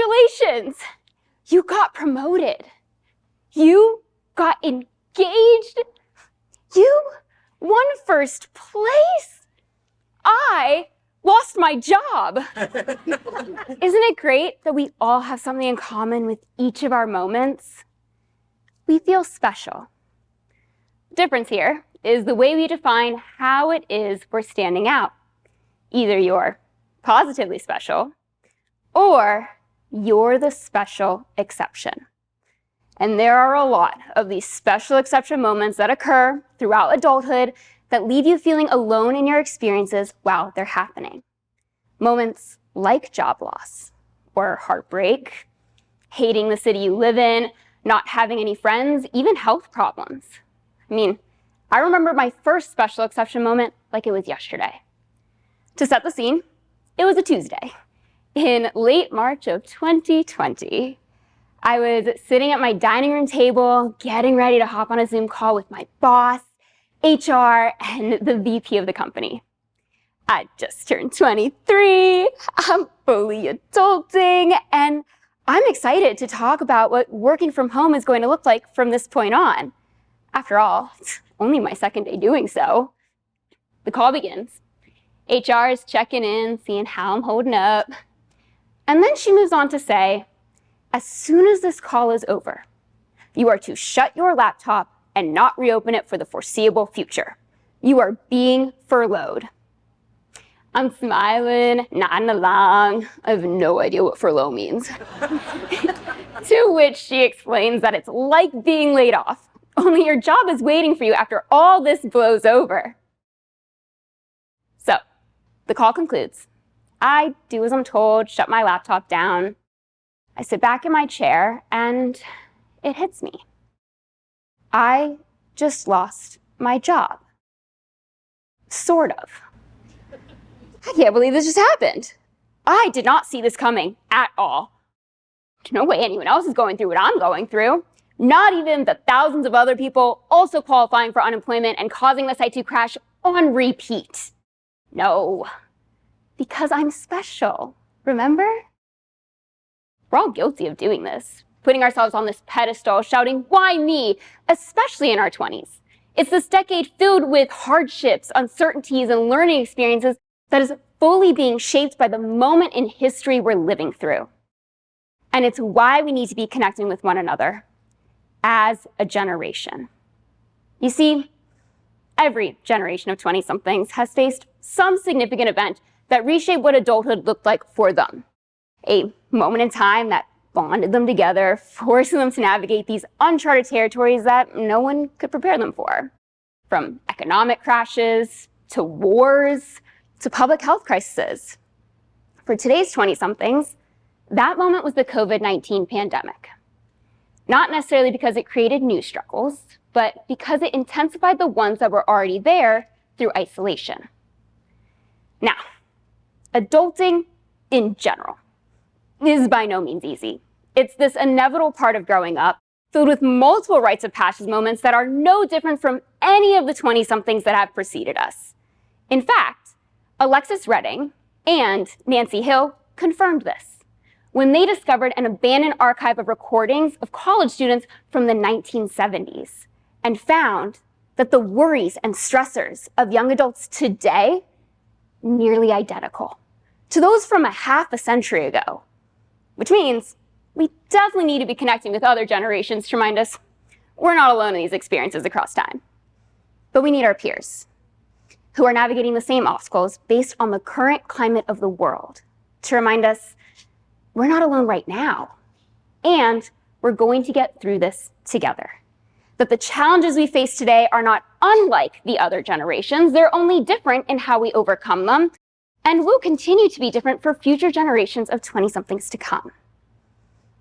Congratulations! You got promoted. You got engaged. You won first place. I lost my job. Isn't it great that we all have something in common with each of our moments? We feel special. The difference here is the way we define how it is we're standing out. Either you're positively special, or you're the special exception. And there are a lot of these special exception moments that occur throughout adulthood that leave you feeling alone in your experiences while they're happening. Moments like job loss, or heartbreak, hating the city you live in, not having any friends, even health problems. I remember my first special exception moment like it was yesterday. To set the scene, it was a Tuesday. In late March of 2020, I was sitting at my dining room table, getting ready to hop on a Zoom call with my boss, HR, and the VP of the company. I just turned 23, I'm fully adulting, and I'm excited to talk about what working from home is going to look like from this point on. After all, it's only my second day doing so. The call begins. HR is checking in, seeing how I'm holding up. And then she moves on to say, as soon as this call is over, you are to shut your laptop and not reopen it for the foreseeable future. You are being furloughed. I'm smiling, nodding along. I have no idea what furlough means. To which she explains that it's like being laid off, only your job is waiting for you after all this blows over. So, the call concludes. I do as I'm told, shut my laptop down. I sit back in my chair and it hits me. I just lost my job. Sort of. I can't believe this just happened. I did not see this coming at all. There's no way anyone else is going through what I'm going through. Not even the thousands of other people also qualifying for unemployment and causing the site to crash on repeat. No, because I'm special, remember? We're all guilty of doing this, putting ourselves on this pedestal, shouting, why me, especially in our 20s. It's this decade filled with hardships, uncertainties, and learning experiences that is fully being shaped by the moment in history we're living through. And it's why we need to be connecting with one another as a generation. You see, every generation of 20-somethings has faced some significant event that reshaped what adulthood looked like for them. A moment in time that bonded them together, forcing them to navigate these uncharted territories that no one could prepare them for. From economic crashes, to wars, to public health crises. For today's 20-somethings, that moment was the COVID-19 pandemic. Not necessarily because it created new struggles, but because it intensified the ones that were already there through isolation. Now, adulting in general is by no means easy. It's this inevitable part of growing up, filled with multiple rites of passage moments that are no different from any of the 20-somethings that have preceded us. In fact, Alexis Redding and Nancy Hill confirmed this when they discovered an abandoned archive of recordings of college students from the 1970s and found that the worries and stressors of young adults today nearly identical to those from a half a century ago, which means we definitely need to be connecting with other generations to remind us we're not alone in these experiences across time. But we need our peers who are navigating the same obstacles based on the current climate of the world to remind us we're not alone right now, and we're going to get through this together. That the challenges we face today are not unlike the other generations, they're only different in how we overcome them, and will continue to be different for future generations of 20-somethings to come.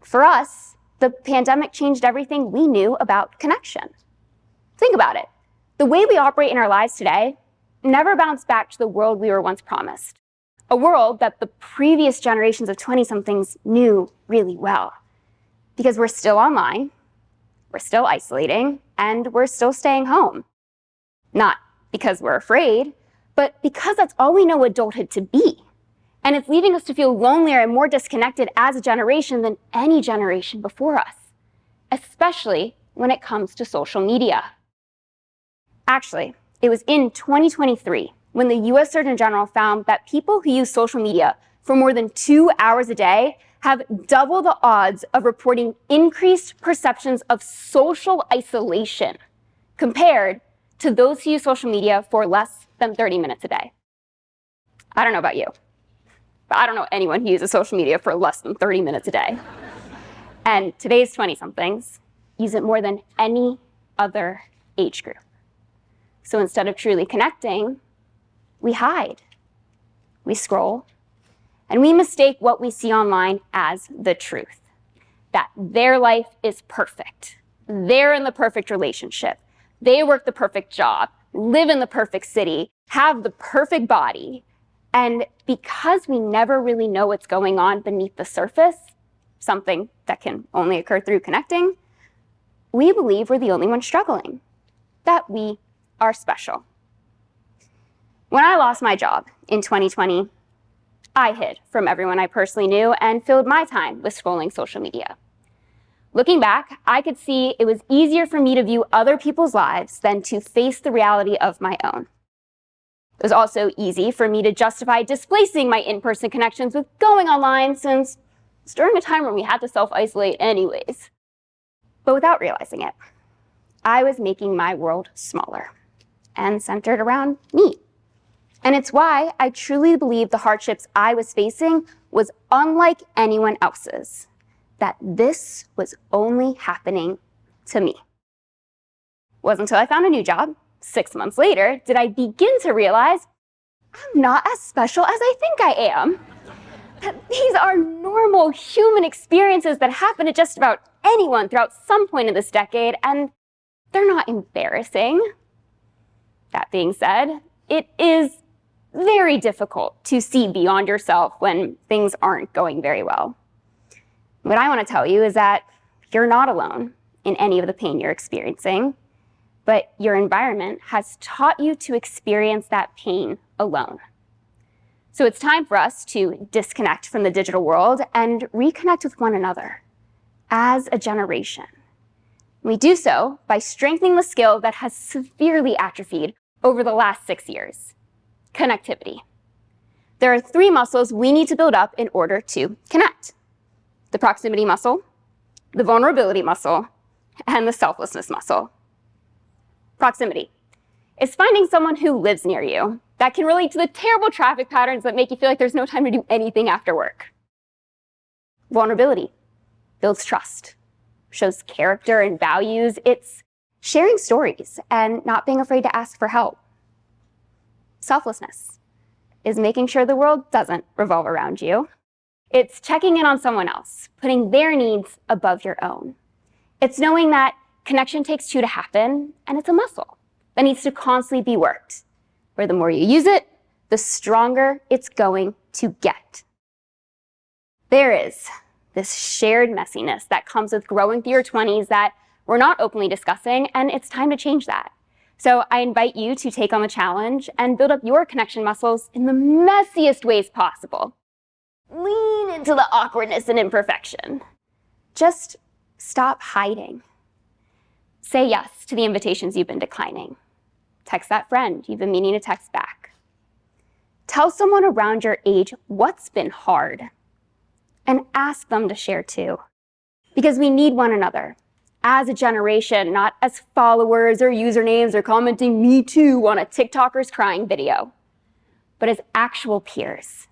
For us, the pandemic changed everything we knew about connection. Think about it. The way we operate in our lives today never bounced back to the world we were once promised. A world that the previous generations of 20-somethings knew really well. Because we're still online, we're still isolating, and we're still staying home. Not because we're afraid, but because that's all we know adulthood to be. And it's leaving us to feel lonelier and more disconnected as a generation than any generation before us, especially when it comes to social media. Actually, it was in 2023 when the US Surgeon General found that people who use social media for more than 2 hours a day have double the odds of reporting increased perceptions of social isolation compared to those who use social media for less than 30 minutes a day. I don't know about you, but I don't know anyone who uses social media for less than 30 minutes a day. And today's 20-somethings use it more than any other age group. So instead of truly connecting, we hide, we scroll, and we mistake what we see online as the truth. That their life is perfect. They're in the perfect relationship. They work the perfect job, live in the perfect city, have the perfect body. And because we never really know what's going on beneath the surface, something that can only occur through connecting, we believe we're the only ones struggling, that we are special. When I lost my job in 2020, I hid from everyone I personally knew and filled my time with scrolling social media. Looking back, I could see it was easier for me to view other people's lives than to face the reality of my own. It was also easy for me to justify displacing my in-person connections with going online, since it's during a time when we had to self-isolate anyways. But without realizing it, I was making my world smaller and centered around me. And it's why I truly believe the hardships I was facing was unlike anyone else's, that this was only happening to me. It wasn't until I found a new job, 6 months later, did I begin to realize I'm not as special as I think I am. That these are normal human experiences that happen to just about anyone throughout some point in this decade, and they're not embarrassing. That being said, it is very difficult to see beyond yourself when things aren't going very well. What I want to tell you is that you're not alone in any of the pain you're experiencing, but your environment has taught you to experience that pain alone. So it's time for us to disconnect from the digital world and reconnect with one another as a generation. We do so by strengthening the skill that has severely atrophied over the last 6 years: connectivity. There are 3 muscles we need to build up in order to connect: the proximity muscle, the vulnerability muscle, and the selflessness muscle. Proximity is finding someone who lives near you that can relate to the terrible traffic patterns that make you feel like there's no time to do anything after work. Vulnerability builds trust, shows character and values. It's sharing stories and not being afraid to ask for help. Selflessness is making sure the world doesn't revolve around you. It's checking in on someone else, putting their needs above your own. It's knowing that connection takes 2 to happen, and it's a muscle that needs to constantly be worked, where the more you use it, the stronger it's going to get. There is this shared messiness that comes with growing through your 20s that we're not openly discussing, and it's time to change that. So I invite you to take on the challenge and build up your connection muscles in the messiest ways possible. Lean into the awkwardness and imperfection. Just stop hiding. Say yes to the invitations you've been declining. Text that friend you've been meaning to text back. Tell someone around your age what's been hard, and ask them to share too. Because we need one another as a generation, not as followers or usernames or commenting "me too" on a TikToker's crying video, but as actual peers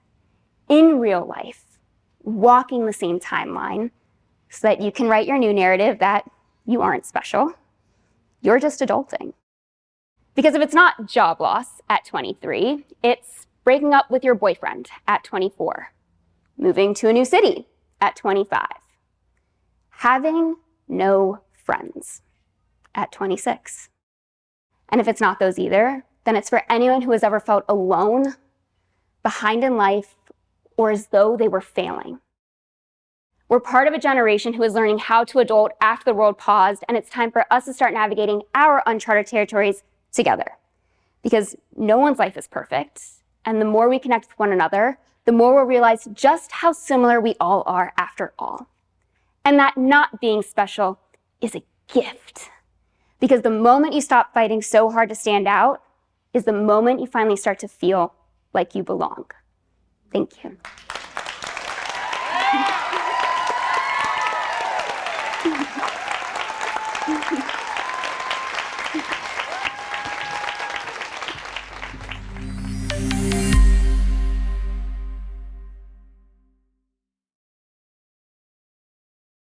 in real life, walking the same timeline so that you can write your new narrative that you aren't special, you're just adulting. Because if it's not job loss at 23, it's breaking up with your boyfriend at 24, moving to a new city at 25, having no friends at 26. And if it's not those either, then it's for anyone who has ever felt alone, behind in life, or as though they were failing. We're part of a generation who is learning how to adult after the world paused, and it's time for us to start navigating our uncharted territories together. Because no one's life is perfect, and the more we connect with one another, the the more we'll realize just how similar we all are after all. And that not being special is a gift. Because the moment you stop fighting so hard to stand out is the moment you finally start to feel like you belong. Thank you. Thank you.